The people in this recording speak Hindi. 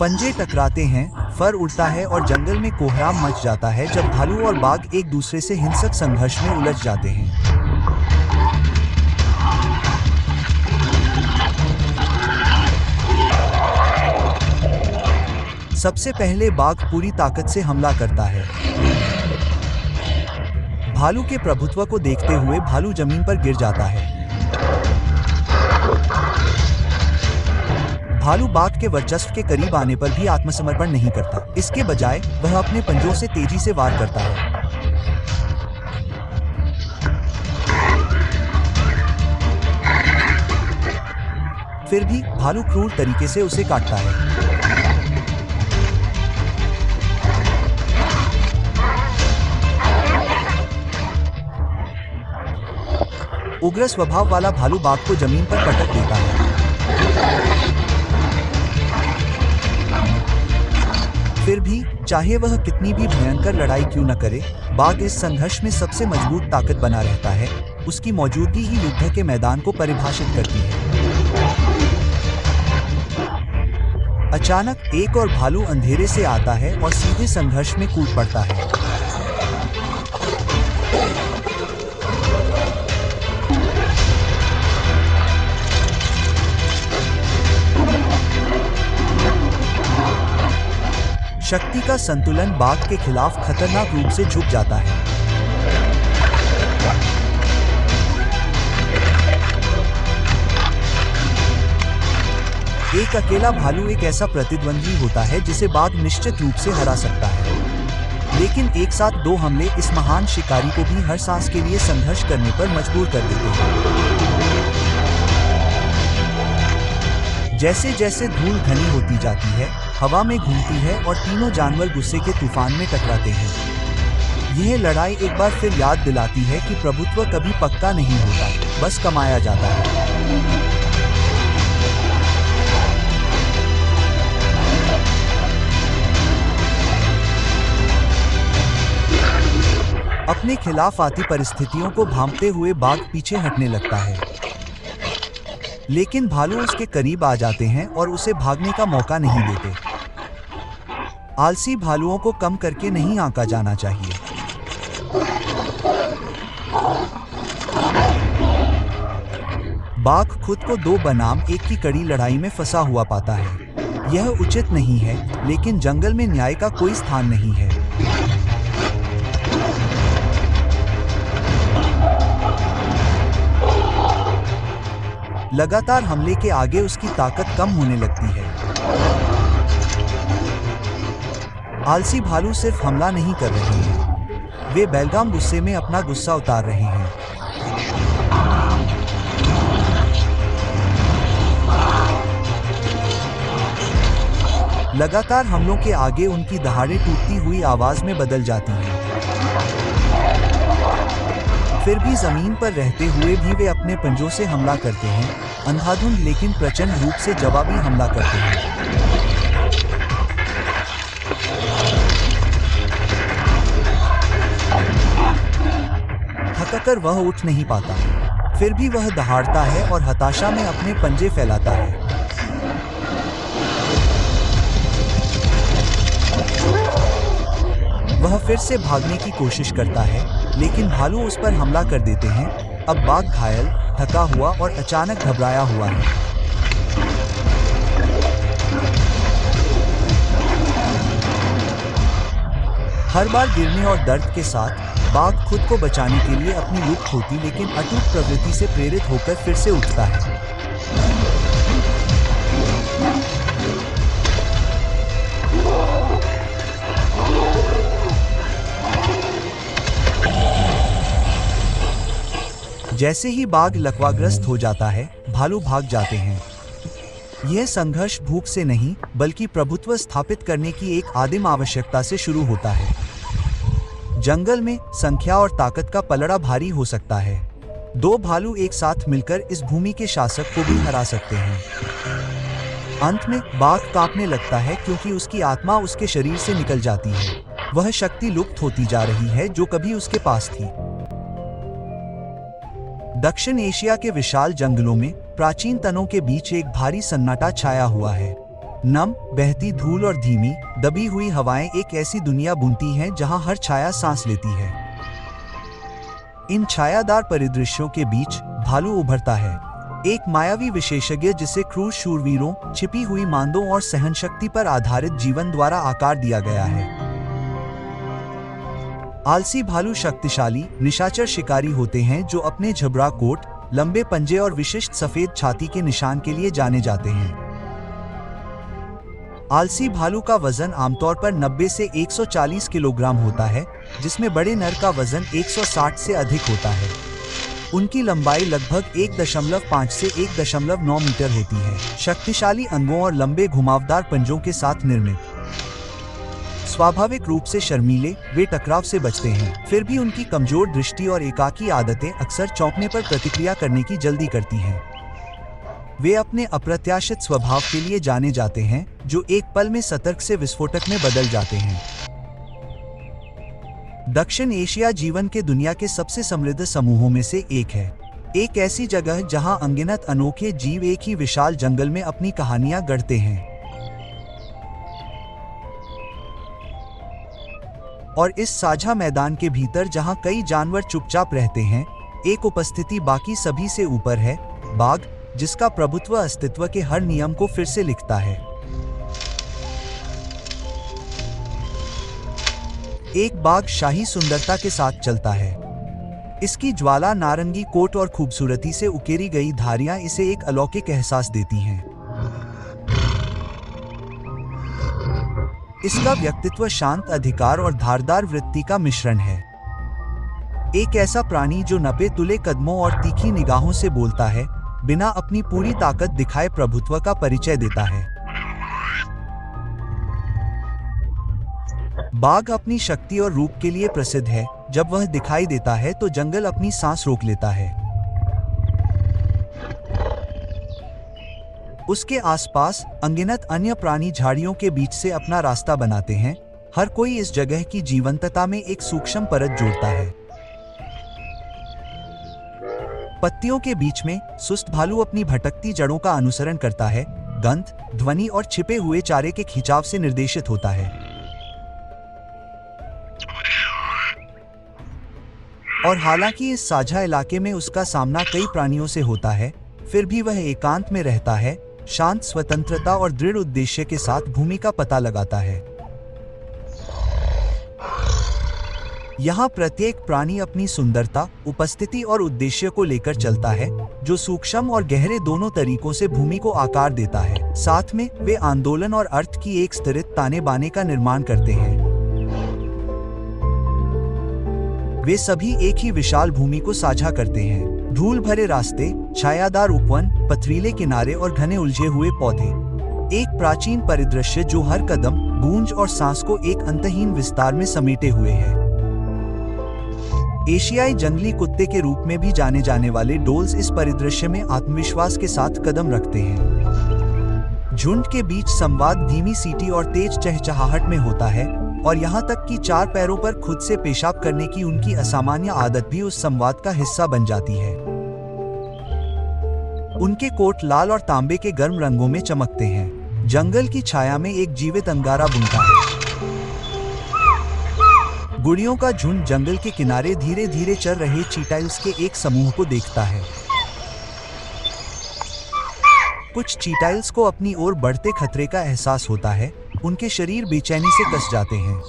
पंजे टकराते हैं, फर उड़ता है और जंगल में कोहराम मच जाता है जब भालू और बाघ एक दूसरे से हिंसक संघर्ष में उलझ जाते हैं। सबसे पहले बाघ पूरी ताकत से हमला करता है। भालू के प्रभुत्व को देखते हुए भालू जमीन पर गिर जाता है। भालू बाघ के वर्चस्व के करीब आने पर भी आत्मसमर्पण नहीं करता। इसके बजाय वह अपने पंजों से तेजी से वार करता है। फिर भी भालू क्रूर तरीके से उसे काटता है। उग्र स्वभाव वाला भालू बाघ को जमीन पर पटक देता है। फिर भी चाहे वह कितनी भी भयंकर लड़ाई क्यों न करे, बाघ इस संघर्ष में सबसे मजबूत ताकत बना रहता है। उसकी मौजूदगी ही युद्ध के मैदान को परिभाषित करती है। अचानक एक और भालू अंधेरे से आता है और सीधे संघर्ष में कूद पड़ता है। शक्ति का संतुलन बाघ के खिलाफ खतरनाक रूप से झुक जाता है। एक अकेला भालू एक ऐसा प्रतिद्वंदी होता है जिसे बाघ निश्चित रूप से हरा सकता है, लेकिन एक साथ दो हमले इस महान शिकारी को भी हर सांस के लिए संघर्ष करने पर मजबूर कर देते हैं। जैसे जैसे धूल घनी होती जाती है, हवा में घूमती है और तीनों जानवर गुस्से के तूफान में टकराते हैं। यह लड़ाई एक बार फिर याद दिलाती है कि प्रभुत्व कभी पक्का नहीं होता, बस कमाया जाता है। अपने खिलाफ आती परिस्थितियों को भांपते हुए बाघ पीछे हटने लगता है, लेकिन भालू उसके करीब आ जाते हैं और उसे भागने का मौका नहीं देते। आलसी भालुओं को कम करके नहीं आंका जाना चाहिए। बाघ खुद को दो बनाम एक की कड़ी लड़ाई में फंसा हुआ पाता है। यह उचित नहीं है, लेकिन जंगल में न्याय का कोई स्थान नहीं है। लगातार हमले के आगे उसकी ताकत कम होने लगती है। आलसी भालू सिर्फ हमला नहीं कर रहे हैं, वे बेलगाम गुस्से में अपना गुस्सा उतार रहे हैं। लगातार हमलों के आगे उनकी दहाड़ें टूटती हुई आवाज में बदल जाती हैं। फिर भी जमीन पर रहते हुए भी वे अपने पंजों से हमला करते हैं, अंधाधुंध लेकिन प्रचंड रूप से जवाबी हमला करते हैं। थककर वह उठ नहीं पाता, फिर भी वह दहाड़ता है और हताशा में अपने पंजे फैलाता है। वह फिर से भागने की कोशिश करता है, लेकिन भालू उस पर हमला कर देते हैं। अब बाघ घायल, थका हुआ और अचानक घबराया हुआ है। हर बार गिरने और दर्द के साथ बाघ खुद को बचाने के लिए अपनी लुप्त होती लेकिन अटूट प्रवृत्ति से प्रेरित होकर फिर से उठता है। जैसे ही बाघ लकवाग्रस्त हो जाता है, भालू भाग जाते हैं। यह संघर्ष भूख से नहीं, बल्कि प्रभुत्व स्थापित करने की एक आदिम आवश्यकता से शुरू होता है। जंगल में संख्या और ताकत का पलड़ा भारी हो सकता है। दो भालू एक साथ मिलकर इस भूमि के शासक को भी हरा सकते हैं। अंत में बाघ कांपने लगता है क्योंकि उसकी आत्मा उसके शरीर से निकल जाती है। वह शक्ति लुप्त होती जा रही है जो कभी उसके पास थी। दक्षिण एशिया के विशाल जंगलों में प्राचीन तनों के बीच एक भारी सन्नाटा छाया हुआ है। नम, बहती धूल और धीमी, दबी हुई हवाएं एक ऐसी दुनिया बुनती हैं जहां हर छाया सांस लेती है। इन छायादार परिदृश्यों के बीच भालू उभरता है, एक मायावी विशेषज्ञ जिसे क्रूर शूरवीरों, छिपी हुई मांदों और सहनशक्ति पर आधारित जीवन द्वारा आकार दिया गया है। आलसी भालू शक्तिशाली, निशाचर शिकारी होते हैं जो अपने झबरा कोट, लंबे पंजे और विशिष्ट सफेद छाती के निशान के लिए जाने जाते हैं। आलसी भालू का वजन आमतौर पर 90 से 140 किलोग्राम होता है, जिसमें बड़े नर का वजन 160 से अधिक होता है। उनकी लंबाई लगभग 1.5 से 1.9 मीटर होती है। शक्तिशाली अंगों और लंबे घुमावदार पंजों के साथ निर्मित। स्वाभाविक रूप से शर्मीले, वे टकराव से बचते हैं, फिर भी उनकी कमजोर दृष्टि और एकाकी आदतें अक्सर चौंकने पर प्रतिक्रिया करने की जल्दी करती हैं। वे अपने अप्रत्याशित स्वभाव के लिए जाने जाते हैं, जो एक पल में सतर्क से विस्फोटक में बदल जाते हैं। दक्षिण एशिया जीवन के दुनिया के सबसे समृद्ध समूहों में से एक है, एक ऐसी जगह जहां अनगिनत अनोखे जीव एक ही विशाल जंगल में अपनी कहानियां गढ़ते हैं। और इस साझा मैदान के भीतर जहां कई जानवर चुपचाप रहते हैं, एक उपस्थिति बाकी सभी से ऊपर है, बाघ, जिसका प्रभुत्व अस्तित्व के हर नियम को फिर से लिखता है। एक बाघ शाही सुंदरता के साथ चलता है। इसकी ज्वाला, नारंगी कोट और खूबसूरती से उकेरी गई धारियां इसे एक अलौकिक एहसास देती हैं। इसका व्यक्तित्व शांत, अधिकार और धारदार वृत्ति का मिश्रण है। एक ऐसा प्राणी जो नपे तुले कदमों और तीखी निगाहों से बोलता है, बिना अपनी पूरी ताकत दिखाए प्रभुत्व का परिचय देता है। बाघ अपनी शक्ति और रूप के लिए प्रसिद्ध है। जब वह दिखाई देता है तो जंगल अपनी सांस रोक लेता है। उसके आसपास अनगिनत अन्य प्राणी झाड़ियों के बीच से अपना रास्ता बनाते हैं। हर कोई इस जगह की जीवंतता में एक सूक्ष्म परत जोड़ता है। पत्तियों के बीच में सुस्त भालू अपनी भटकती जड़ों का अनुसरण करता है, गंध, ध्वनि और छिपे हुए चारे के खिंचाव से निर्देशित होता है। और हालांकि इस साझा इलाके में उसका सामना कई प्राणियों से होता है, फिर भी वह एकांत में रहता है, शांत, स्वतंत्रता और दृढ़ उद्देश्य के साथ भूमि का पता लगाता है। यहाँ प्रत्येक प्राणी अपनी सुंदरता, उपस्थिति और उद्देश्य को लेकर चलता है, जो सूक्ष्म और गहरे दोनों तरीकों से भूमि को आकार देता है। साथ में वे आंदोलन और अर्थ की एक स्तरित ताने बाने का निर्माण करते हैं। वे सभी एक ही विशाल भूमि को साझा करते हैं। धूल भरे रास्ते, छायादार उपवन, पथरीले किनारे और घने उलझे हुए पौधे। एक प्राचीन परिदृश्य जो हर कदम, गूंज और सांस को एक अंतहीन विस्तार में समेटे हुए है। एशियाई जंगली कुत्ते के रूप में भी जाने जाने वाले डोल्स इस परिदृश्य में आत्मविश्वास के साथ कदम रखते हैं। झुंड के बीच संवाद धीमी सीटी और तेज चहचहाहट में होता है, और यहाँ तक कि चार पैरों पर खुद से पेशाब करने की उनकी असामान्य आदत भी उस संवाद का हिस्सा बन जाती है। उनके कोट लाल और तांबे के गर्म रंगों में चमकते हैं। जंगल की छाया में एक जीवित अंगारा बुनता है। गुड़ियों का झुंड जंगल के किनारे धीरे धीरे चल रहे चीटाइल्स के एक समूह को देखता है। कुछ चीटाइल्स को अपनी ओर बढ़ते खतरे का एहसास होता है, उनके शरीर बेचैनी से कस जाते हैं।